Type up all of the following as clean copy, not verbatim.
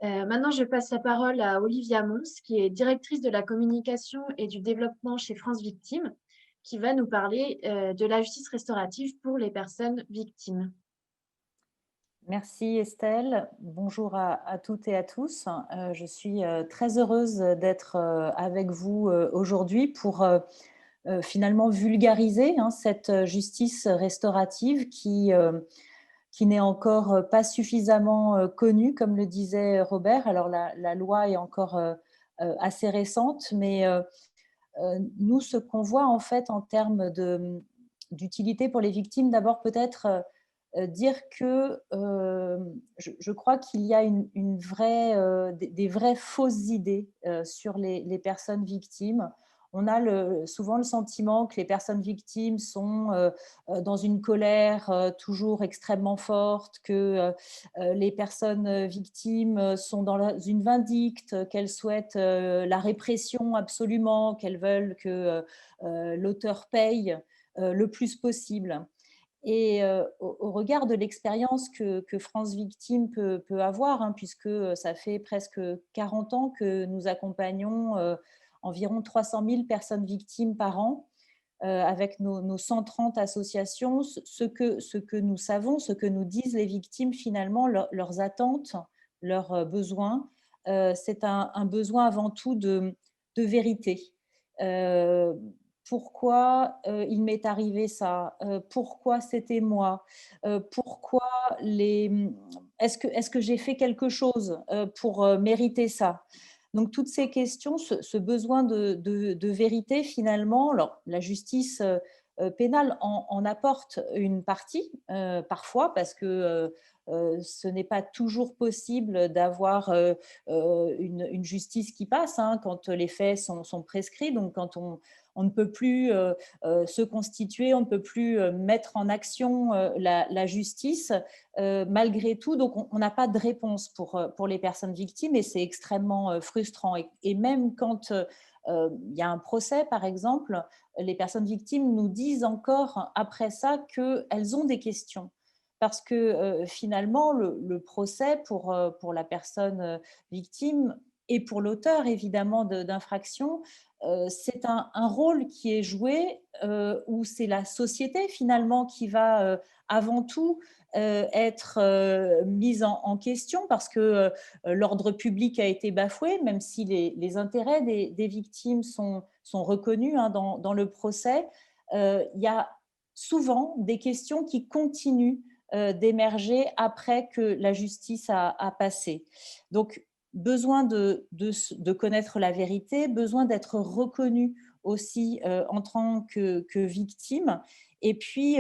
Maintenant, je passe la parole à Olivia Mons, qui est directrice de la communication et du développement chez France Victimes, qui va nous parler de la justice restaurative pour les personnes victimes. Merci Estelle. Bonjour à toutes et à tous. Je suis très heureuse d'être avec vous aujourd'hui pour finalement vulgariser cette justice restaurative qui n'est encore pas suffisamment connue, comme le disait Robert. Alors la loi est encore assez récente, mais nous, ce qu'on voit en fait en termes d'utilité pour les victimes, d'abord peut-être dire que je crois qu'il y a des vraies fausses idées sur les personnes victimes. On a souvent le sentiment que les personnes victimes sont dans une colère toujours extrêmement forte, que les personnes victimes sont dans une vindicte, qu'elles souhaitent la répression absolument, qu'elles veulent que l'auteur paye le plus possible. Et au regard de l'expérience que France Victime peut avoir, puisque ça fait presque 40 ans que nous accompagnons environ 300 000 personnes victimes par an, avec nos 130 associations, ce que nous savons, ce que nous disent les victimes finalement, leurs attentes, leurs besoins, c'est un besoin avant tout de vérité. Euh, Pourquoi il m'est arrivé ça, pourquoi c'était moi, pourquoi est-ce que j'ai fait quelque chose pour mériter ça. Donc toutes ces questions, ce besoin de vérité finalement, alors, la justice pénale en apporte une partie parfois parce que ce n'est pas toujours possible d'avoir une justice qui passe quand les faits sont prescrits, donc quand on ne peut plus se constituer, on ne peut plus mettre en action la justice malgré tout. Donc, on n'a pas de réponse pour les personnes victimes et c'est extrêmement frustrant. Et même quand il y a un procès, par exemple, les personnes victimes nous disent encore après ça qu'elles ont des questions. Parce que finalement, le procès pour la personne victime et pour l'auteur, évidemment, d'infraction, c'est un rôle qui est joué où c'est la société, finalement, qui va avant tout être mise en question parce que l'ordre public a été bafoué, même si les intérêts des victimes sont reconnus dans le procès. Il y a souvent des questions qui continuent d'émerger après que la justice a passé. Donc, besoin de connaître la vérité, besoin d'être reconnu aussi en tant que victime, et puis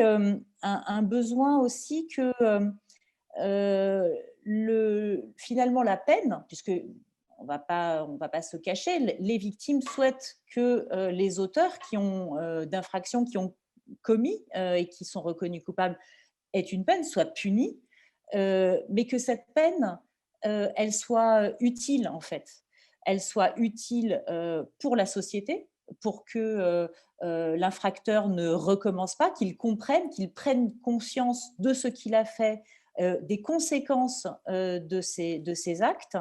un besoin aussi que finalement la peine, puisque on va pas se cacher, les victimes souhaitent que les auteurs d'infractions qui ont commis et qui sont reconnus coupables aient une peine, soient punis, mais que cette peine, elle soit utile en fait. Elle soit utile pour la société, pour que l'infracteur ne recommence pas, qu'il comprenne, qu'il prenne conscience de ce qu'il a fait, des conséquences de ses actes.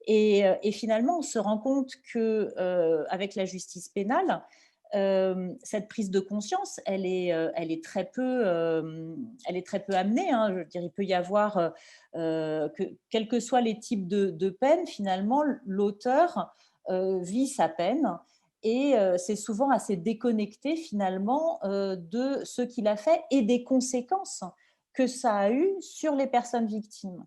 Et finalement, on se rend compte que avec la justice pénale, cette prise de conscience, elle est elle est très peu amenée. Je veux dire, il peut y avoir que, quels que soient les types de peines, finalement, l'auteur vit sa peine et c'est souvent assez déconnecté finalement de ce qu'il a fait et des conséquences que ça a eu sur les personnes victimes.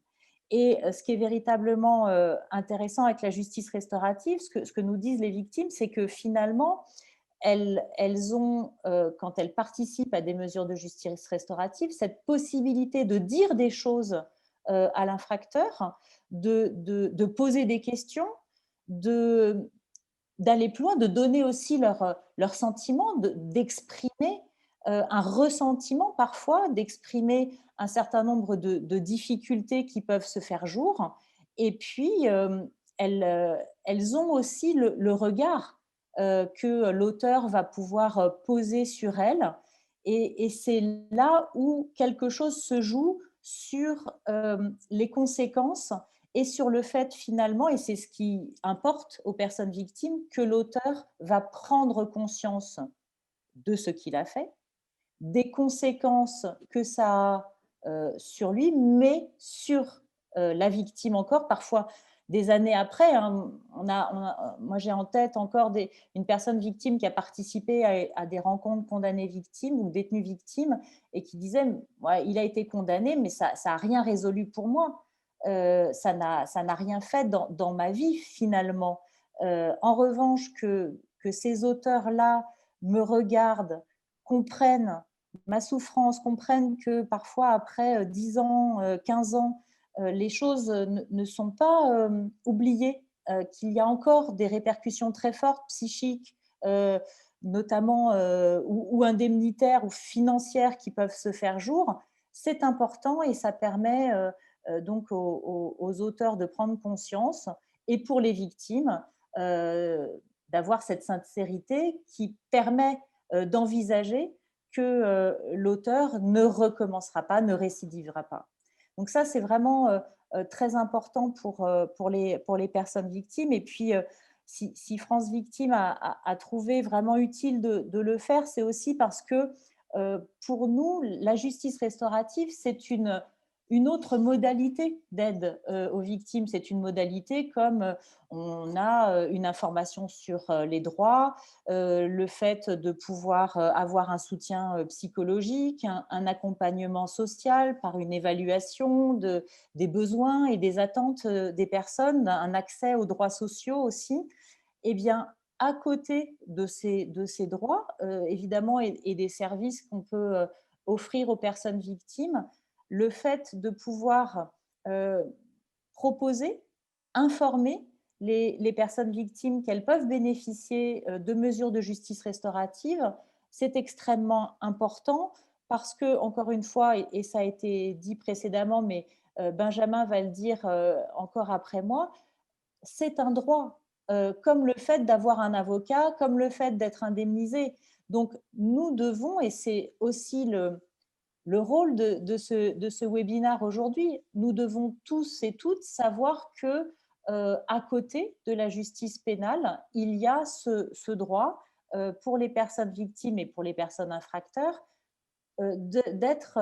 Et ce qui est véritablement intéressant avec la justice restaurative, ce que nous disent les victimes, c'est que finalement, elles ont, quand elles participent à des mesures de justice restaurative, cette possibilité de dire des choses à l'infracteur, de poser des questions, d'aller plus loin, de donner aussi leurs sentiments, d'exprimer un ressentiment parfois, d'exprimer un certain nombre de difficultés qui peuvent se faire jour. Et puis, elles ont aussi le regard que l'auteur va pouvoir poser sur elles. Et c'est là où quelque chose se joue sur les conséquences et sur le fait finalement, et c'est ce qui importe aux personnes victimes, que l'auteur va prendre conscience de ce qu'il a fait, des conséquences que ça a sur lui, mais sur la victime encore, parfois des années après. Hein. Moi, j'ai en tête encore une personne victime qui a participé à des rencontres condamnées victimes ou détenues victimes et qui disait ouais, il a été condamné, mais ça n'a rien résolu pour moi. Ça n'a rien fait dans ma vie finalement. En revanche, que ces auteurs-là me regardent, comprennent ma souffrance, comprennent que parfois, après 10 ans, 15 ans, les choses ne sont pas oubliées, qu'il y a encore des répercussions très fortes psychiques, notamment ou indemnitaires ou financières qui peuvent se faire jour. C'est important et ça permet donc aux auteurs de prendre conscience et pour les victimes d'avoir cette sincérité qui permet d'envisager que l'auteur ne recommencera pas, ne récidivera pas. Donc ça, c'est vraiment très important pour les personnes victimes. Et puis, si France Victime a trouvé vraiment utile de le faire, c'est aussi parce que pour nous, la justice restaurative, c'est une autre modalité d'aide aux victimes. C'est une modalité comme on a une information sur les droits, le fait de pouvoir avoir un soutien psychologique, un accompagnement social par une évaluation des besoins et des attentes des personnes, un accès aux droits sociaux aussi. Eh bien, à côté de ces droits, évidemment, et des services qu'on peut offrir aux personnes victimes, le fait de pouvoir euh, proposer, informer les personnes victimes qu'elles peuvent bénéficier de mesures de justice restaurative, c'est extrêmement important parce que, encore une fois, et ça a été dit précédemment, mais Benjamin va le dire encore après moi, c'est un droit, comme le fait d'avoir un avocat, comme le fait d'être indemnisé. Donc, nous devons, et c'est aussi le rôle de ce webinaire aujourd'hui, nous devons tous et toutes savoir que à côté de la justice pénale, il y a ce droit pour les personnes victimes et pour les personnes infracteurs d'être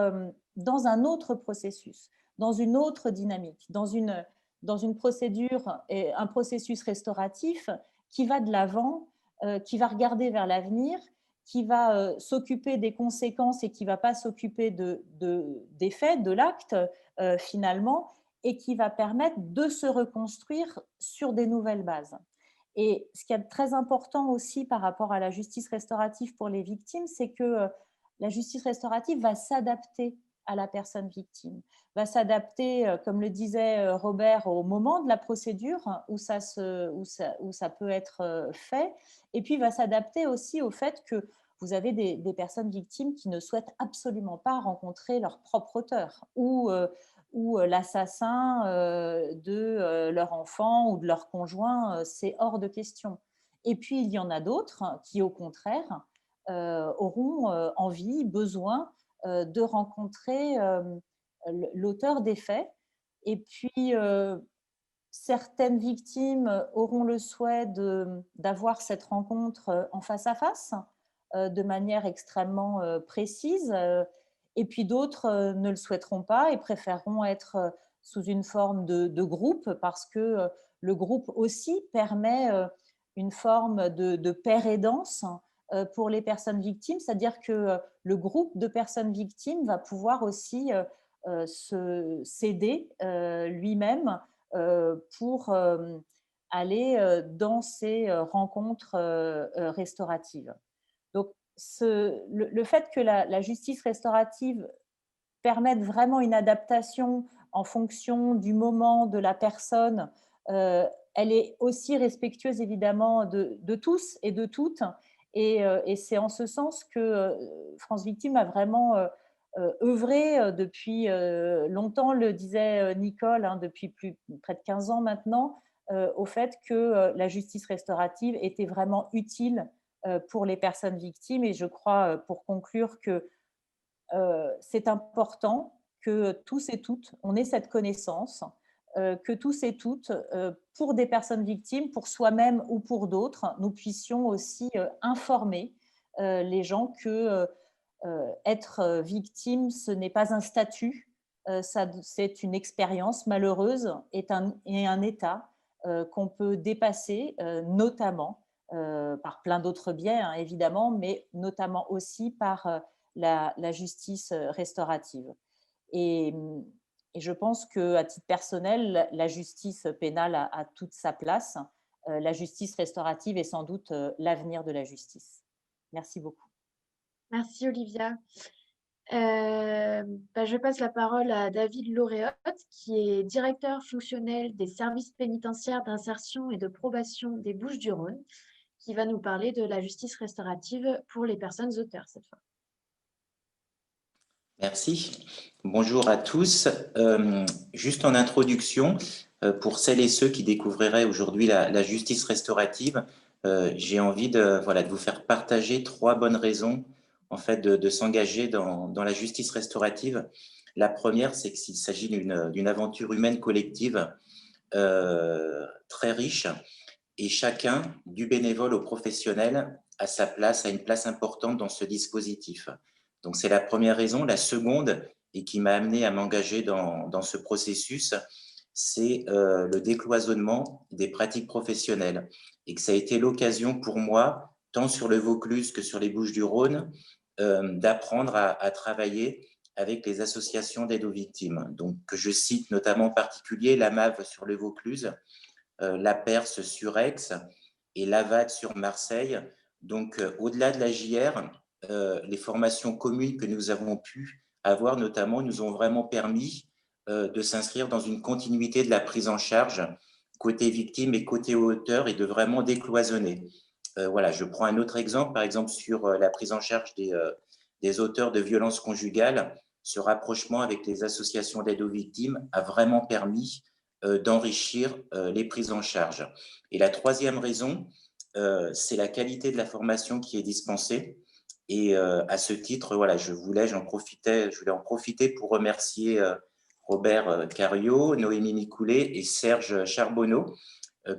dans un autre processus, dans une autre dynamique, dans une procédure et un processus restauratif qui va de l'avant, qui va regarder vers l'avenir, qui va s'occuper des conséquences et qui ne va pas s'occuper des faits, de l'acte finalement, et qui va permettre de se reconstruire sur des nouvelles bases. Et ce qui est très important aussi par rapport à la justice restaurative pour les victimes, c'est que la justice restaurative va s'adapter à la personne victime, va s'adapter, comme le disait Robert, au moment de la procédure où ça peut être fait, et puis va s'adapter aussi au fait que vous avez des personnes victimes qui ne souhaitent absolument pas rencontrer leur propre auteur ou l'assassin de leur enfant ou de leur conjoint, c'est hors de question. Et puis, il y en a d'autres qui, au contraire, auront envie, besoin de rencontrer l'auteur des faits. Et puis, certaines victimes auront le souhait d'avoir cette rencontre en face à face, de manière extrêmement précise, et puis d'autres ne le souhaiteront pas et préféreront être sous une forme de groupe parce que le groupe aussi permet une forme de paire aidance pour les personnes victimes, c'est-à-dire que le groupe de personnes victimes va pouvoir aussi s'aider lui-même pour aller dans ces rencontres restauratives. Donc, le fait que la justice restaurative permette vraiment une adaptation en fonction du moment, de la personne, elle est aussi respectueuse évidemment de tous et de toutes. Et c'est en ce sens que France Victime a vraiment œuvré depuis longtemps, le disait Nicole, hein, depuis près de 15 ans maintenant, au fait que la justice restaurative était vraiment utile pour les personnes victimes. Et je crois, pour conclure, que c'est important que tous et toutes, on ait cette connaissance que tous et toutes, pour des personnes victimes, pour soi-même ou pour d'autres, nous puissions aussi informer les gens que être victime, ce n'est pas un statut, c'est une expérience malheureuse et un état qu'on peut dépasser, notamment par plein d'autres biais, hein, évidemment, mais notamment aussi par la justice restaurative. Et, et je pense qu'à titre personnel, la justice pénale a toute sa place. La justice restaurative est sans doute l'avenir de la justice. Merci beaucoup. Merci Olivia. Je passe la parole à David Lauréotte, qui est directeur fonctionnel des services pénitentiaires d'insertion et de probation des Bouches-du-Rhône, qui va nous parler de la justice restaurative pour les personnes auteurs cette fois. Merci. Bonjour à tous. Juste en introduction, pour celles et ceux qui découvriraient aujourd'hui la justice restaurative, j'ai envie de vous faire partager 3 bonnes raisons en fait de s'engager dans la justice restaurative. La première, c'est qu'il s'agit d'une aventure humaine collective très riche, et chacun, du bénévole au professionnel, a sa place, a une place importante dans ce dispositif. Donc c'est la première raison. La seconde, et qui m'a amené à m'engager dans ce processus, c'est le décloisonnement des pratiques professionnelles, et que ça a été l'occasion pour moi, tant sur le Vaucluse que sur les Bouches-du-Rhône, d'apprendre à travailler avec les associations d'aide aux victimes. Donc, que je cite notamment en particulier la MAV sur le Vaucluse, la Perse sur Aix et l'AVAD sur Marseille. Donc, au-delà de la JR, les formations communes que nous avons pu avoir notamment nous ont vraiment permis de s'inscrire dans une continuité de la prise en charge côté victime et côté auteur, et de vraiment décloisonner. Je prends un autre exemple, par exemple sur la prise en charge des auteurs de violences conjugales. Ce rapprochement avec les associations d'aide aux victimes a vraiment permis d'enrichir les prises en charge. Et la troisième raison, c'est la qualité de la formation qui est dispensée. Et à ce titre, je voulais en profiter pour remercier Robert Cariot, Noémie Micoulet et Serge Charbonneau,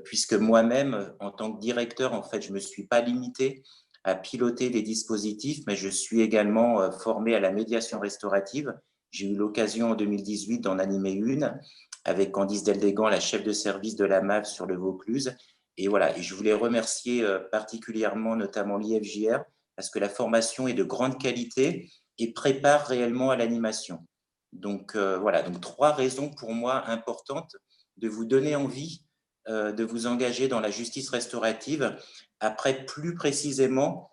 puisque moi-même, en tant que directeur, en fait, je ne me suis pas limité à piloter des dispositifs, mais je suis également formé à la médiation restaurative. J'ai eu l'occasion en 2018 d'en animer une avec Candice Deldégan, la chef de service de la MAV sur le Vaucluse. Et je voulais remercier particulièrement notamment l'IFJR, parce que la formation est de grande qualité et prépare réellement à l'animation. Donc, donc 3 raisons pour moi importantes de vous donner envie de vous engager dans la justice restaurative. Après, plus précisément,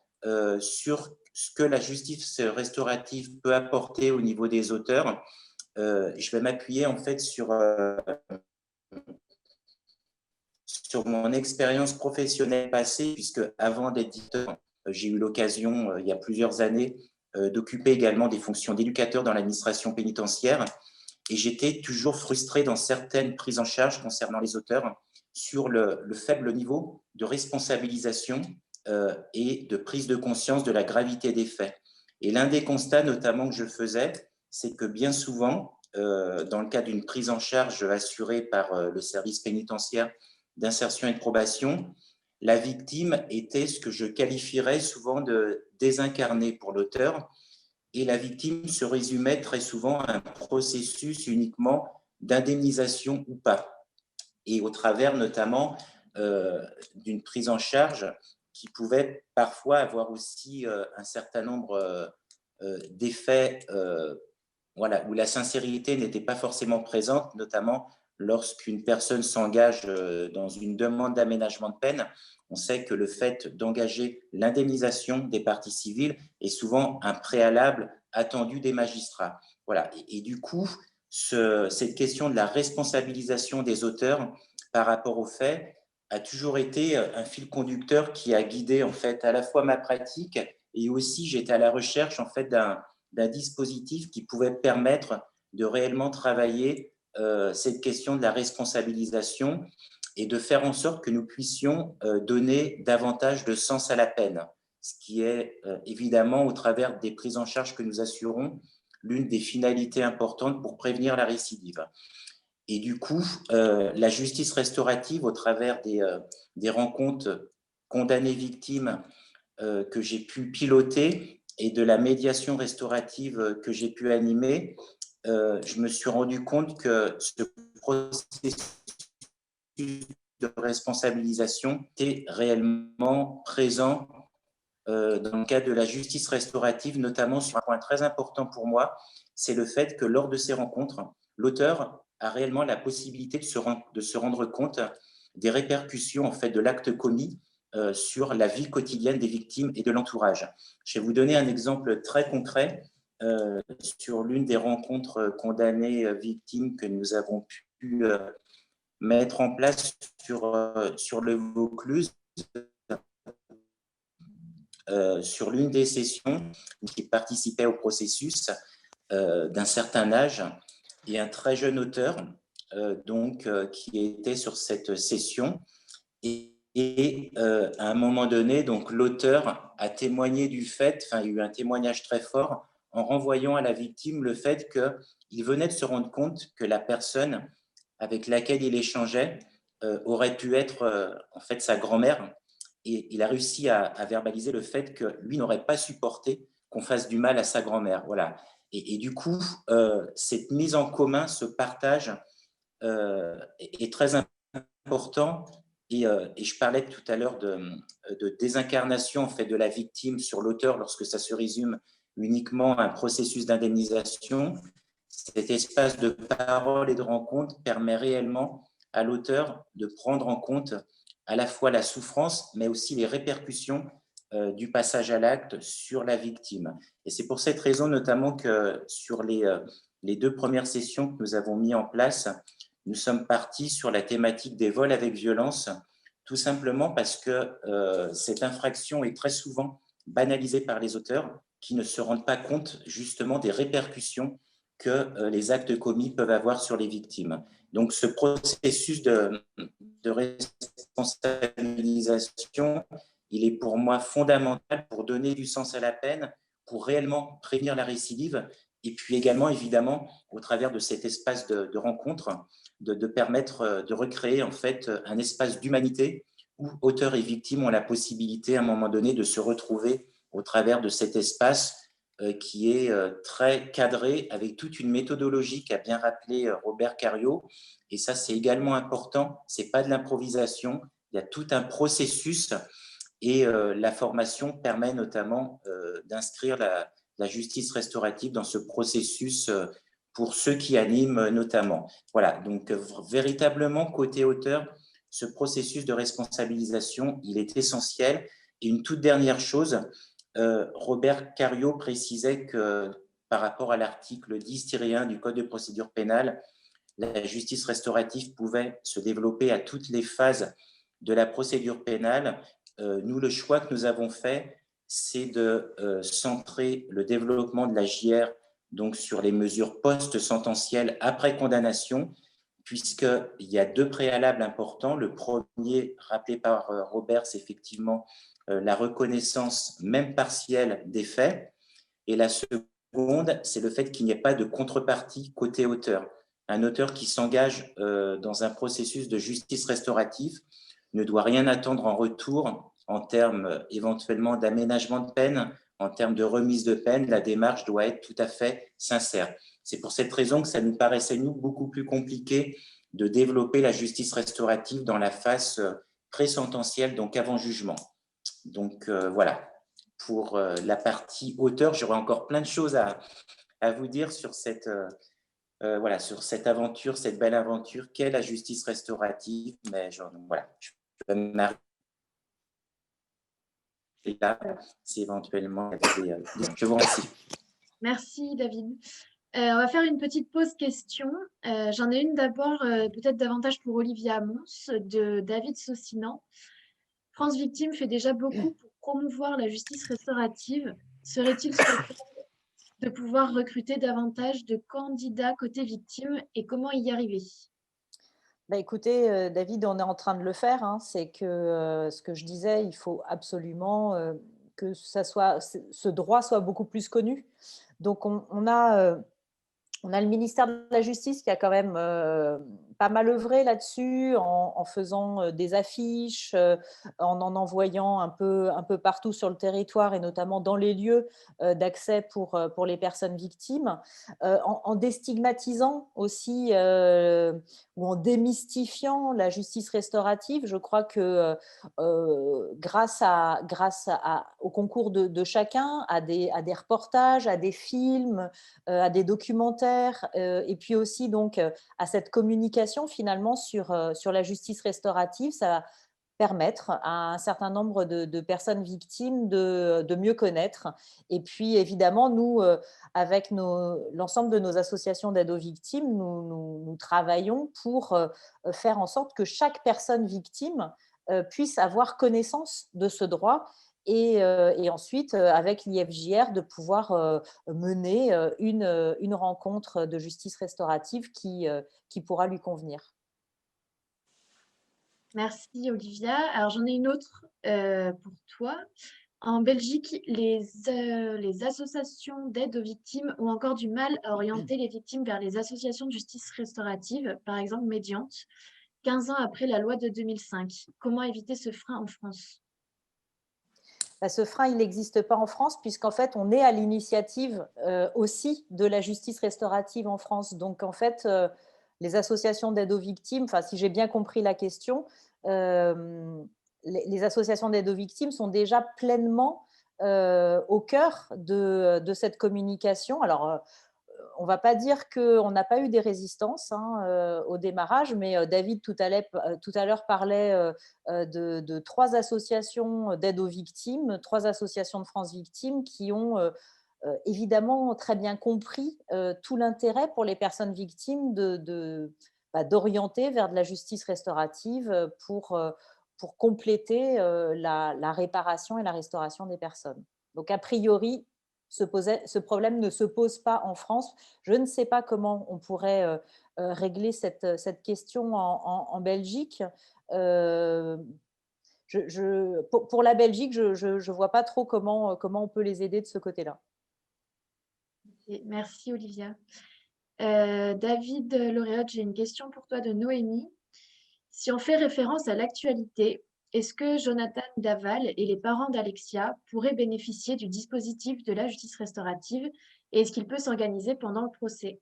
sur ce que la justice restaurative peut apporter au niveau des auteurs, je vais m'appuyer en fait sur mon expérience professionnelle passée, puisque avant d'être éditeur, j'ai eu l'occasion, il y a plusieurs années, d'occuper également des fonctions d'éducateur dans l'administration pénitentiaire. Et j'étais toujours frustré dans certaines prises en charge concernant les auteurs sur le faible niveau de responsabilisation et de prise de conscience de la gravité des faits. Et l'un des constats notamment que je faisais, c'est que bien souvent, dans le cadre d'une prise en charge assurée par le service pénitentiaire d'insertion et de probation, la victime était ce que je qualifierais souvent de désincarnée pour l'auteur, et la victime se résumait très souvent à un processus uniquement d'indemnisation ou pas, et au travers notamment d'une prise en charge qui pouvait parfois avoir aussi un certain nombre d'effets où la sincérité n'était pas forcément présente, notamment lorsqu'une personne s'engage dans une demande d'aménagement de peine. On sait que le fait d'engager l'indemnisation des parties civiles est souvent un préalable attendu des magistrats. Et du coup, cette question de la responsabilisation des auteurs par rapport aux faits a toujours été un fil conducteur qui a guidé en fait à la fois ma pratique, et aussi j'étais à la recherche en fait d'un dispositif qui pouvait permettre de réellement travailler cette question de la responsabilisation, et de faire en sorte que nous puissions donner davantage de sens à la peine, ce qui est évidemment, au travers des prises en charge que nous assurons, l'une des finalités importantes pour prévenir la récidive. Et du coup, la justice restaurative, au travers des rencontres condamnées-victimes que j'ai pu piloter et de la médiation restaurative que j'ai pu animer, je me suis rendu compte que ce processus de responsabilisation était réellement présent dans le cadre de la justice restaurative, notamment sur un point très important pour moi, c'est le fait que lors de ces rencontres, l'auteur a réellement la possibilité de se rendre compte des répercussions en fait de l'acte commis sur la vie quotidienne des victimes et de l'entourage. Je vais vous donner un exemple très concret sur l'une des rencontres condamnées victimes que nous avons pu mettre en place sur le Vaucluse. Sur l'une des sessions qui participait au processus d'un certain âge et un très jeune auteur qui était sur cette session à un moment donné donc l'auteur a témoigné du fait, enfin il y a eu un témoignage très fort en renvoyant à la victime le fait qu'il venait de se rendre compte que la personne avec laquelle il échangeait aurait pu être en fait sa grand-mère. Et il a réussi à verbaliser le fait que lui n'aurait pas supporté qu'on fasse du mal à sa grand-mère. Voilà. Et du coup, cette mise en commun, ce partage est très important. Et je parlais tout à l'heure de désincarnation en fait, de la victime sur l'auteur lorsque ça se résume uniquement à un processus d'indemnisation. Cet espace de parole et de rencontre permet réellement à l'auteur de prendre en compte à la fois la souffrance, mais aussi les répercussions du passage à l'acte sur la victime. Et c'est pour cette raison notamment que sur les 2 premières sessions que nous avons mis en place, nous sommes partis sur la thématique des vols avec violence, tout simplement parce que cette infraction est très souvent banalisée par les auteurs qui ne se rendent pas compte justement des répercussions que les actes commis peuvent avoir sur les victimes. Donc ce processus de responsabilisation, il est pour moi fondamental pour donner du sens à la peine, pour réellement prévenir la récidive, et puis également, évidemment, au travers de cet espace de rencontre, de permettre de recréer en fait un espace d'humanité où auteurs et victimes ont la possibilité à un moment donné de se retrouver au travers de cet espace qui est très cadré avec toute une méthodologie qu'a bien rappelé Robert Cario. Et ça, c'est également important. C'est pas de l'improvisation. Il y a tout un processus et la formation permet notamment d'inscrire la justice restaurative dans ce processus pour ceux qui animent notamment. Voilà, donc véritablement, côté auteur, ce processus de responsabilisation, il est essentiel. Et une toute dernière chose, Robert Cario précisait que par rapport à l'article 10-1 du Code de procédure pénale, la justice restaurative pouvait se développer à toutes les phases de la procédure pénale. Nous, le choix que nous avons fait, c'est de centrer le développement de la JR donc sur les mesures post-sententielles après condamnation, puisqu'il y a 2 préalables importants. Le premier, rappelé par Robert, c'est effectivement la reconnaissance, même partielle, des faits. Et la seconde, c'est le fait qu'il n'y ait pas de contrepartie côté auteur. Un auteur qui s'engage dans un processus de justice restaurative ne doit rien attendre en retour en termes éventuellement d'aménagement de peine, en termes de remise de peine. La démarche doit être tout à fait sincère. C'est pour cette raison que ça nous paraissait, nous, beaucoup plus compliqué de développer la justice restaurative dans la phase pré-sententielle, donc avant jugement. Donc voilà, pour la partie auteur, j'aurais encore plein de choses à vous dire sur voilà, sur cette aventure, cette belle aventure qu'est la justice restaurative. Mais voilà, je vais m'arrêter là. C'est éventuellement je vous remercie. Merci, David. On va faire une petite pause question. J'en ai une d'abord, peut-être davantage pour Olivier Amons, de David Saucinan. France Victime fait déjà beaucoup pour promouvoir la justice restaurative. Serait-il souhaitable de pouvoir recruter davantage de candidats côté victime et comment y arriver? Bah, écoutez, David, on est en train de le faire, hein. C'est que ce que je disais, il faut absolument que ce droit soit beaucoup plus connu. Donc, on a On a le ministère de la Justice qui a quand même pas mal œuvré là-dessus en faisant des affiches, en envoyant un peu partout sur le territoire et notamment dans les lieux d'accès pour les personnes victimes, en déstigmatisant aussi ou en démystifiant la justice restaurative. Je crois que grâce au concours de chacun, à des reportages, à des films, à des documentaires et puis aussi donc à cette communication finalement sur la justice restaurative, ça va permettre à un certain nombre de personnes victimes de mieux connaître. Et puis évidemment, nous, avec l'ensemble de nos associations d'aide aux victimes, nous travaillons pour faire en sorte que chaque personne victime puisse avoir connaissance de ce droit et ensuite, avec l'IFJR, de pouvoir mener une rencontre de justice restaurative qui pourra lui convenir. Merci Olivia. Alors j'en ai une autre pour toi. En Belgique, les associations d'aide aux victimes ont encore du mal à orienter les victimes vers les associations de justice restaurative, par exemple Médiante, 15 ans après la loi de 2005. Comment éviter ce frein en France? Ce frein, il n'existe pas en France, puisqu'en fait, on est à l'initiative aussi de la justice restaurative en France. Donc, en fait, les associations d'aide aux victimes, enfin, si j'ai bien compris la question, les associations d'aide aux victimes sont déjà pleinement au cœur de cette communication. Alors, on ne va pas dire qu'on n'a pas eu des résistances au démarrage, mais David tout à l'heure parlait de 3 associations d'aide aux victimes, 3 associations de France Victimes qui ont évidemment très bien compris tout l'intérêt pour les personnes victimes d'orienter vers de la justice restaurative pour compléter la réparation et la restauration des personnes. Donc, a priori, ce problème ne se pose pas en France. Je ne sais pas comment on pourrait régler cette question en Belgique. Pour la Belgique, je ne vois pas trop comment on peut les aider de ce côté-là. Merci Olivia. David Lauréate, j'ai une question pour toi de Noémie. Si on fait référence à l'actualité, est-ce que Jonathan Daval et les parents d'Alexia pourraient bénéficier du dispositif de la justice restaurative et est-ce qu'il peut s'organiser pendant le procès?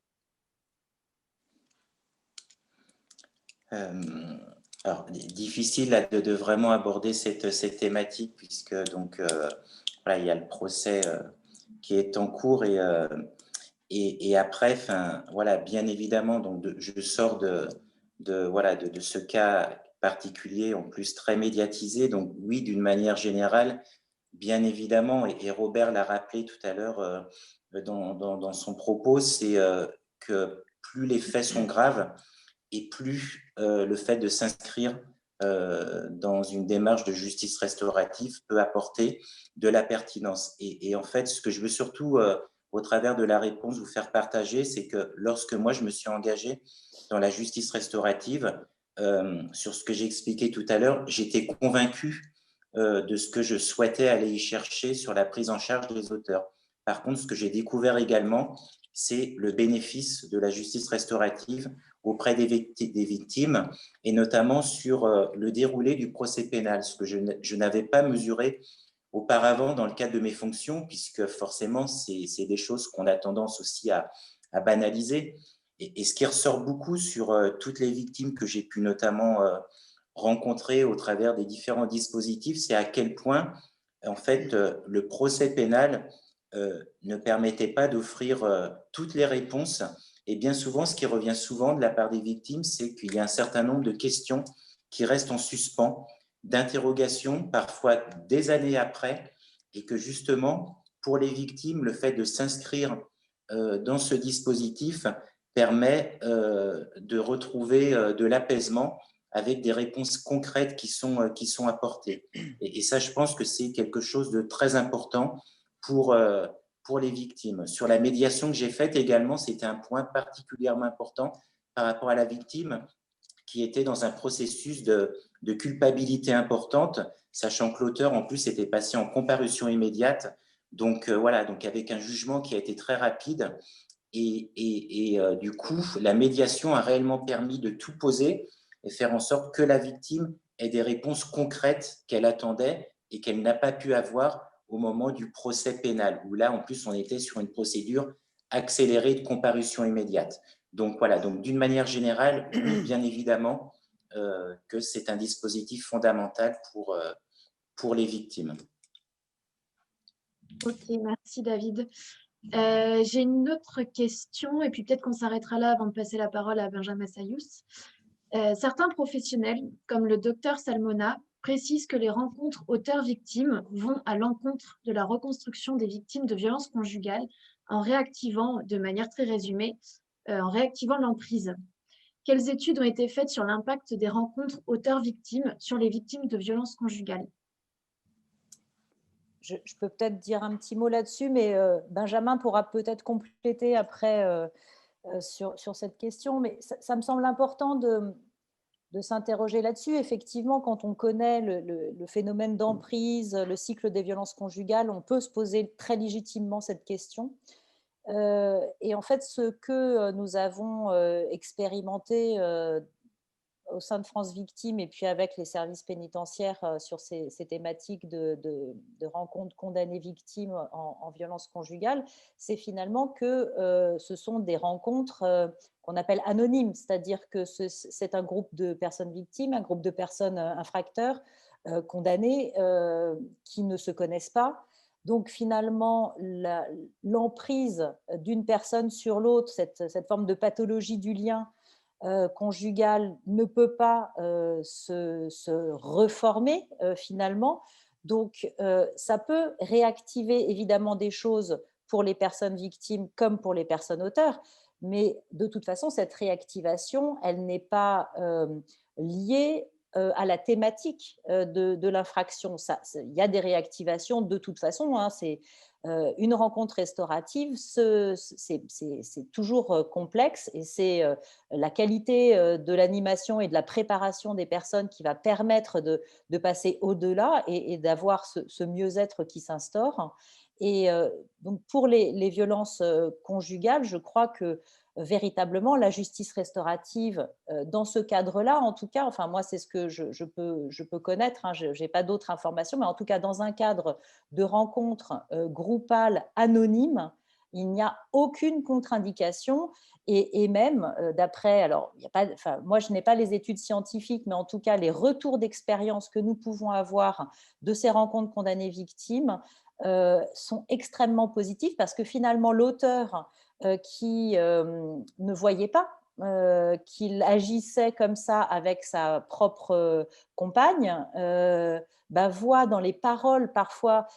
Alors, difficile là, de vraiment aborder cette thématique puisque donc voilà, il y a le procès qui est en cours et après, enfin voilà, bien évidemment, donc je sors de ce cas particulier en plus très médiatisé, donc oui, d'une manière générale, bien évidemment, et Robert l'a rappelé tout à l'heure dans son propos, c'est que plus les faits sont graves et plus le fait de s'inscrire dans une démarche de justice restaurative peut apporter de la pertinence. Et en fait, ce que je veux surtout, au travers de la réponse, vous faire partager, c'est que lorsque moi, je me suis engagé dans la justice restaurative, sur ce que j'ai expliqué tout à l'heure, j'étais convaincu de ce que je souhaitais aller y chercher sur la prise en charge des auteurs. Par contre, ce que j'ai découvert également, c'est le bénéfice de la justice restaurative auprès des victimes et notamment sur le déroulé du procès pénal, ce que je n'avais pas mesuré auparavant dans le cadre de mes fonctions, puisque forcément, c'est des choses qu'on a tendance aussi à banaliser. Et ce qui ressort beaucoup sur toutes les victimes que j'ai pu notamment rencontrer au travers des différents dispositifs, c'est à quel point, en fait, le procès pénal ne permettait pas d'offrir toutes les réponses. Et bien souvent, ce qui revient souvent de la part des victimes, c'est qu'il y a un certain nombre de questions qui restent en suspens, d'interrogations, parfois des années après, et que justement, pour les victimes, le fait de s'inscrire dans ce dispositif permet de retrouver de l'apaisement avec des réponses concrètes qui sont apportées. Et ça, je pense que c'est quelque chose de très important pour les victimes. Sur la médiation que j'ai faite également, c'était un point particulièrement important par rapport à la victime qui était dans un processus de culpabilité importante, sachant que l'auteur, en plus, était passé en comparution immédiate. Donc, voilà, donc avec un jugement qui a été très rapide. Du coup, la médiation a réellement permis de tout poser et faire en sorte que la victime ait des réponses concrètes qu'elle attendait et qu'elle n'a pas pu avoir au moment du procès pénal, où là, en plus, on était sur une procédure accélérée de comparution immédiate. Donc voilà, donc d'une manière générale, oui, bien évidemment, que c'est un dispositif fondamental pour les victimes. Ok, merci David. J'ai une autre question, et puis peut-être qu'on s'arrêtera là avant de passer la parole à Benjamin Sayous. Certains professionnels, comme le docteur Salmona, précisent que les rencontres auteurs-victimes vont à l'encontre de la reconstruction des victimes de violences conjugales en réactivant, de manière très résumée, en réactivant l'emprise. Quelles études ont été faites sur l'impact des rencontres auteurs-victimes sur les victimes de violences conjugales? Je peux peut-être dire un petit mot là-dessus, mais Benjamin pourra peut-être compléter après sur cette question. Mais ça me semble important de s'interroger là-dessus. Effectivement, quand on connaît le phénomène d'emprise, le cycle des violences conjugales, on peut se poser très légitimement cette question. Et en fait, ce que nous avons expérimenté au sein de France Victimes et puis avec les services pénitentiaires sur ces thématiques de rencontres condamnées victimes en violence conjugale, c'est finalement que ce sont des rencontres qu'on appelle anonymes, c'est-à-dire que c'est un groupe de personnes victimes, un groupe de personnes infracteurs condamnés qui ne se connaissent pas. Donc finalement, l'emprise d'une personne sur l'autre, cette forme de pathologie du lien conjugale ne peut pas se reformer finalement. Donc, ça peut réactiver évidemment des choses pour les personnes victimes comme pour les personnes auteurs, mais de toute façon, cette réactivation, elle n'est pas liée à la thématique de l'infraction. Il y a des réactivations de toute façon, hein, c'est une rencontre restaurative, c'est toujours complexe et c'est la qualité de l'animation et de la préparation des personnes qui va permettre de passer au-delà et d'avoir ce mieux-être qui s'instaure. Et donc pour les violences conjugales, je crois que véritablement la justice restaurative dans ce cadre-là, en tout cas, enfin moi c'est ce que je peux connaître, hein, je n'ai pas d'autres informations, mais en tout cas dans un cadre de rencontres groupales anonymes, il n'y a aucune contre-indication et même d'après, alors il y a pas, enfin, moi je n'ai pas les études scientifiques, mais en tout cas les retours d'expérience que nous pouvons avoir de ces rencontres condamnées victimes sont extrêmement positifs parce que finalement l'auteur qui ne voyait pas qu'il agissait comme ça avec sa propre compagne, voit dans les paroles parfois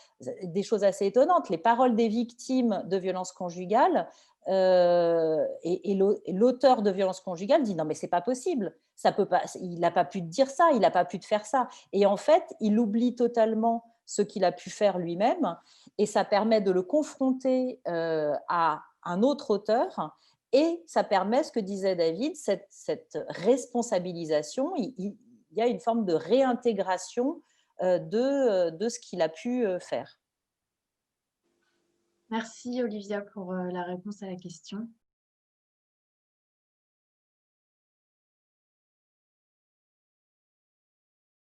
des choses assez étonnantes. Les paroles des victimes de violences conjugales et l'auteur de violences conjugales dit non mais c'est pas possible, ça peut pas, il n'a pas pu te dire ça, il n'a pas pu te faire ça. Et en fait, il oublie totalement ce qu'il a pu faire lui-même et ça permet de le confronter à un autre auteur et ça permet, ce que disait David, cette responsabilisation. Il y a une forme de réintégration de ce qu'il a pu faire. Merci Olivia pour la réponse à la question.